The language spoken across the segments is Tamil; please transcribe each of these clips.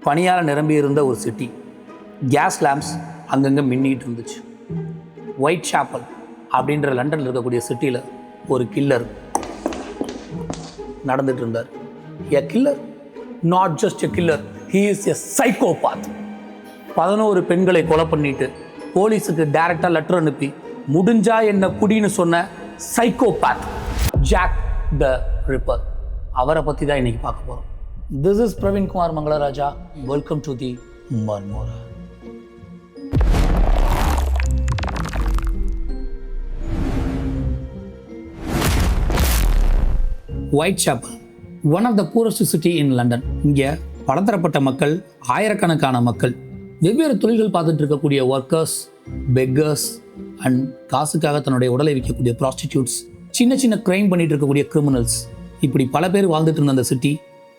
பனியால் நிரம்பி இருந்த ஒரு சிட்டி. கேஸ் லேம்ப்ஸ் அங்கங்கே மின்னிட்டு இருந்துச்சு. ஒயிட் சாப்பல் அப்படின்ற லண்டனில் இருக்கக்கூடிய சிட்டியில் ஒரு கில்லர் நடந்துட்டு இருந்தார். எ killer, not just a killer, he is a psychopath. 11 பெண்களை கொலை பண்ணிட்டு போலீஸுக்கு டைரக்டாக லெட்டர் அனுப்பி முடிஞ்சா என்ன புடின்னு சொன்ன சைக்கோபாத் ஜாக் த ரிப்பர். அவரை பற்றி தான் இன்னைக்கு பார்க்க போகிறோம். This is Praveen Kumar Mangalaraja. Welcome to the Marmora. White chapel, one of the poorest city in London. இங்கே பலதரப்பட்ட மக்கள், ஆயிரக்கணக்கான மக்கள், வெவ்வேறு தொழில்கள் பார்த்துட்டு இருக்கக்கூடிய ஒர்க்கர்ஸ், பெக்கர்ஸ் அண்ட் காசுக்காக தன்னுடைய உடலை விற்கக்கூடிய ப்ராஸ்டிடியூட்ஸ், சின்ன சின்ன கிரைம் பண்ணிட்டு இருக்கக்கூடிய கிரிமினல்ஸ், இப்படி பல பேர் வாழ்ந்துட்டு இருந்த அந்த சிட்டி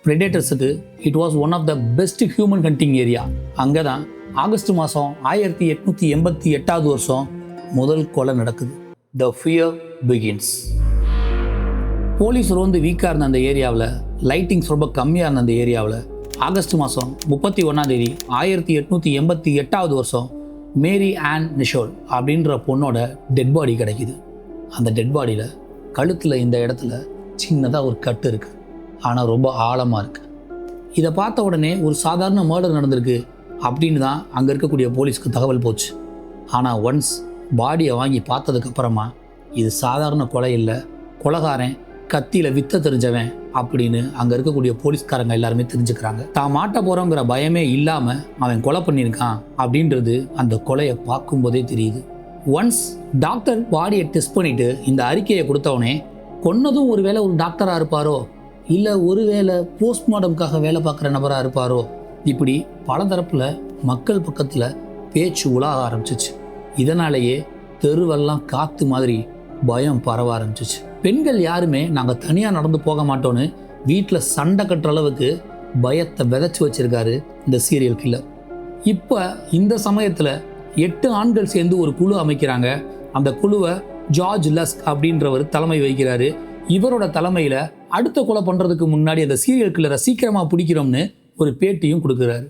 பிரெடேட்டர்ஸுக்கு it was one of the best human hunting area. அங்கே தான் ஆகஸ்ட் மாதம் 1888 வருஷம் முதல் கொலை நடக்குது. The fear begins. போலீஸ் ரோந்து வீக்காக இருந்த அந்த ஏரியாவில், லைட்டிங்ஸ் ரொம்ப கம்மியாக இருந்த அந்த ஏரியாவில் ஆகஸ்ட் மாதம் 31 1888 வருஷம் மேரி ஆன் நிஷோல் அப்படின்ற பொண்ணோட டெட் பாடி கிடைக்கிது. அந்த டெட் பாடியில் கழுத்தில் இந்த இடத்துல சின்னதாக ஒரு கட்டு இருக்குது, ஆனால் ரொம்ப ஆழமாக இருக்குது. இதை பார்த்த உடனே ஒரு சாதாரண மர்டர் நடந்திருக்கு அப்படின்னு தான் அங்கே இருக்கக்கூடிய போலீஸ்க்கு தகவல் போச்சு. ஆனால் ஒன்ஸ் பாடியை வாங்கி பார்த்ததுக்கப்புறமா இது சாதாரண கொலை இல்லை, கொலைகாரன் கத்தியில் வித்த தெரிஞ்சவன் அப்படின்னு அங்கே இருக்கக்கூடிய போலீஸ்காரங்க எல்லாருமே தெரிஞ்சுக்கிறாங்க. தான் மாட்ட போகிறோங்கிற பயமே இல்லாமல் அவன் கொலை பண்ணியிருக்கான் அப்படின்றது அந்த கொலையை பார்க்கும்போதே தெரியுது. ஒன்ஸ் டாக்டர் பாடியை டெஸ்ட் பண்ணிவிட்டு இந்த அறிக்கையை கொடுத்தவனே கொன்னதும் ஒருவேளை ஒரு டாக்டராக இருப்பாரோ, இல்லை ஒருவேளை போஸ்ட்மார்ட்டமுக்காக வேலை பார்க்குற நபராக இருப்பாரோ, இப்படி பல தரப்பில் மக்கள் பக்கத்தில் பேச்சு உலாக ஆரம்பிச்சிச்சு. இதனாலேயே தெருவெல்லாம் காற்று மாதிரி பயம் பரவ ஆரம்பிச்சிச்சு. பெண்கள் யாருமே நாங்கள் தனியாக நடந்து போக மாட்டோன்னு வீட்டில் சண்டை கட்டுற அளவுக்கு பயத்தை விதைச்சி வச்சிருக்காரு இந்த சீரியல் கில்லர். இப்போ இந்த சமயத்தில் 8 ஆண்கள் சேர்ந்து ஒரு குழு அமைக்கிறாங்க. அந்த குழுவை ஜார்ஜ் லஸ்க் அப்படின்றவர் தலைமை வகிக்கிறாரு. இவரோட தலைமையில் அடுத்த கொலை பண்ணுறதுக்கு முன்னாடி அந்த சீரியல் கில்லரை சீக்கிரமாக பிடிக்கிறோம்னு ஒரு பேட்டியும் கொடுக்குறாரு.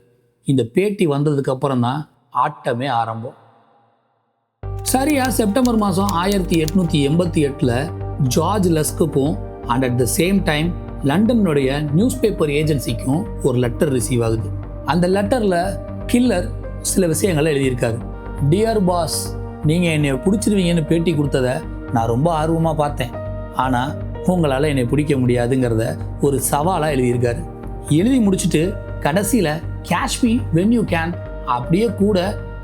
இந்த பேட்டி வந்ததுக்கு அப்புறம் தான் ஆட்டமே ஆரம்பம். சரியா செப்டம்பர் மாதம் 1888 ஜார்ஜ் லஸ்க்குக்கும் and at the same time லண்டனுடைய நியூஸ் பேப்பர் ஏஜென்சிக்கும் ஒரு லெட்டர் ரிசீவ் ஆகுது. அந்த லெட்டரில் கில்லர் சில விஷயங்களை எழுதியிருக்காரு. டியர் பாஸ், நீங்கள் என்னை பிடிச்சிருவீங்கன்னு பேட்டி கொடுத்ததை நான் ரொம்ப ஆர்வமாக பார்த்தேன், ஆனால் உங்களால் என்னை பிடிக்க முடியாதுங்கிறத ஒரு சவாலாக எழுதியிருக்காரு. எழுதி முடிச்சுட்டு கடைசியில் cash me when you can, அப்படியே கூட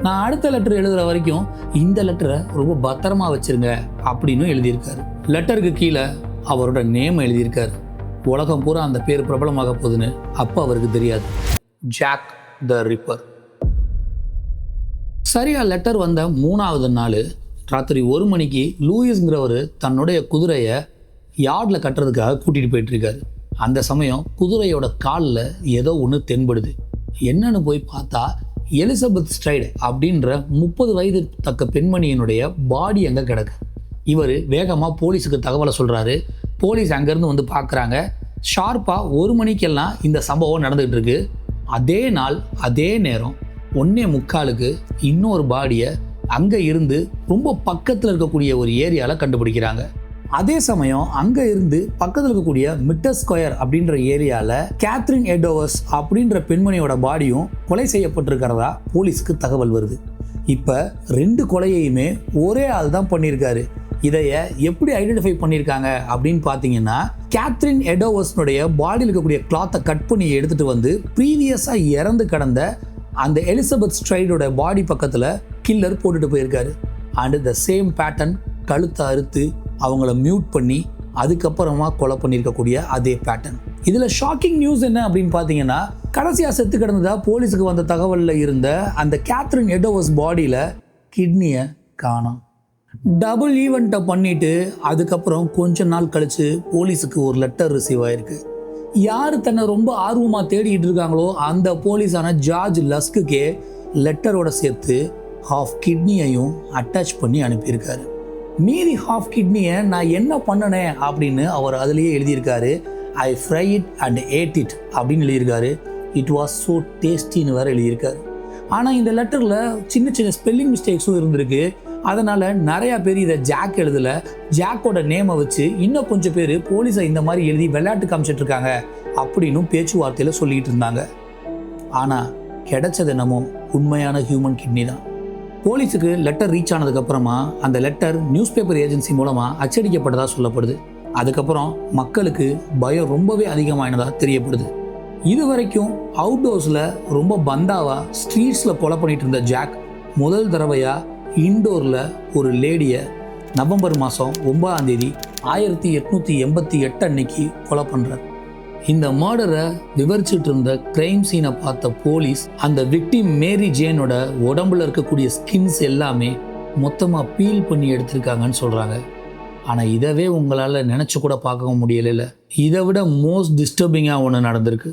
நான் அடுத்த லெட்டர் எழுதுகிற வரைக்கும் இந்த லெட்டரை ரொம்ப பத்திரமா வச்சுருங்க அப்படின்னு எழுதியிருக்காரு. லெட்டருக்கு கீழே அவரோட நேம் எழுதியிருக்காரு. உலகம் பூரா அந்த பேர் பிரபலமாக போகுதுன்னு அப்போ அவருக்கு தெரியாது. Jack the Ripper. சரியா லெட்டர் வந்த 3வது நாள் ராத்திரி 1 மணிக்கு லூயிஸ்ங்கிறவர் தன்னுடைய குதிரையை யார்டில் கட்டுறதுக்காக கூட்டிகிட்டு போயிட்டுருக்காரு. அந்த சமயம் குதிரையோட காலில் ஏதோ ஒன்று தென்படுது. என்னன்னு போய் பார்த்தா எலிசபெத் ஸ்ட்ரைடு அப்படின்ற 30 வயது தக்க பெண்மணியினுடைய பாடி அங்கே கிடக்கு. இவர் வேகமாக போலீஸுக்கு தகவலை சொல்கிறாரு. போலீஸ் அங்கேருந்து வந்து பார்க்குறாங்க. ஷார்ப்பாக 1 மணிக்கெல்லாம் இந்த சம்பவம் நடந்துகிட்டு இருக்கு. அதே நாள் அதே நேரம் 1:45 இன்னொரு பாடியை அங்கே இருந்து ரொம்ப பக்கத்தில் இருக்கக்கூடிய ஒரு ஏரியாவில் கண்டுபிடிக்கிறாங்க. அதே சமயம் அங்கே இருந்து பக்கத்தில் இருக்கக்கூடிய மிட்டர் ஸ்கொயர் அப்படின்ற ஏரியாவில் கேத்ரின் எடோவர்ஸ் அப்படின்ற பெண்மணியோட பாடியும் கொலை செய்யப்பட்டிருக்கிறதா போலீஸுக்கு தகவல் வருது. இப்போ 2 கொலையையுமே ஒரே ஆள் தான் பண்ணியிருக்காரு. இதைய எப்படி ஐடென்டிஃபை பண்ணியிருக்காங்க அப்படின்னு பார்த்தீங்கன்னா, கேத்ரின் எடோவர்ஸ்னுடைய பாடியில் இருக்கக்கூடிய கிளாத்தை கட் பண்ணி எடுத்துகிட்டு வந்து ப்ரீவியஸாக இறந்து கிடந்த அந்த எலிசபெத் ஸ்ட்ரைடோட பாடி பக்கத்தில் கில்லர் போட்டுட்டு போயிருக்காரு. அண்ட் த சேம் பேட்டர்ன், கழுத்தை அறுத்து அவங்கள மியூட் பண்ணி அதுக்கப்புறமா கொலை பண்ணியிருக்கக்கூடிய அதே பேட்டர்ன். இதில் ஷாக்கிங் நியூஸ் என்ன அப்படின்னு பார்த்தீங்கன்னா, கடைசியாக செத்து கிடந்ததா போலீஸுக்கு வந்த தகவலில் இருந்த அந்த கேத்ரின் எடோவர்ஸ் பாடியில் கிட்னியை காணோம். டபுள் ஈவெண்ட்டை பண்ணிவிட்டு அதுக்கப்புறம் கொஞ்ச நாள் கழித்து போலீஸுக்கு ஒரு லெட்டர் ரிசீவ் ஆகிருக்கு. யார் தன்னை ரொம்ப ஆர்வமாக தேடிக்கிட்டு இருக்காங்களோ அந்த போலீஸான ஜார்ஜ் லஸ்க்குக்கே லெட்டரோட சேர்த்து ஹாஃப் கிட்னியையும் அட்டாச் பண்ணி அனுப்பியிருக்காரு. மீதி ஹாஃப் கிட்னியை நான் என்ன பண்ணினேன் அப்படின்னு அவர் அதுலேயே எழுதியிருக்காரு. I fry it and ate it அப்படின்னு எழுதியிருக்காரு. இட் வாஸ் ஸோ டேஸ்டின்னு வேறு எழுதியிருக்காரு. ஆனால் இந்த லெட்டரில் சின்ன சின்ன ஸ்பெல்லிங் மிஸ்டேக்ஸும் இருந்திருக்கு. அதனால் நிறையா பேர் இதை ஜாக் எழுதலை, ஜாக்கோட நேமை வச்சு இன்னும் கொஞ்சம் பேர் போலீஸை இந்த மாதிரி எழுதி விளையாட்டு காமிச்சிட்ருக்காங்க அப்படின்னும் பேச்சுவார்த்தையில் சொல்லிகிட்டு இருந்தாங்க. ஆனால் கிடைச்சது என்னமோ உண்மையான ஹியூமன் கிட்னி தான். போலீஸுக்கு லெட்டர் ரீச் ஆனதுக்கப்புறமா அந்த லெட்டர் நியூஸ் பேப்பர் ஏஜென்சி மூலமாக அச்சடிக்கப்பட்டதாக சொல்லப்படுது. அதுக்கப்புறம் மக்களுக்கு பயம் ரொம்பவே அதிகமானதாக தெரியப்படுது. இது வரைக்கும் அவுட்டோர்ஸில் ரொம்ப பந்தாவாக ஸ்ட்ரீட்ஸில் கொலை பண்ணிட்டு இருந்த ஜாக் முதல் தடவையாக இன்டோரில் ஒரு லேடியை நவம்பர் மாதம் 9 1888 அன்னைக்கு கொலை பண்ணுறார். இந்த மர்டரை விவரிச்சுட்டு இருந்த கிரைம் சீனை பார்த்த போலீஸ் அந்த விக்டிம் மேரி ஜேனோட உடம்புல இருக்கக்கூடிய ஸ்கின்ஸ் எல்லாமே மொத்தமாக பீல் பண்ணி எடுத்திருக்காங்கன்னு சொல்கிறாங்க. ஆனால் இதவே உங்களால் நினச்சி கூட பார்க்க முடியல. இதை விட மோஸ்ட் டிஸ்டர்பிங்காக ஒன்று நடந்திருக்கு.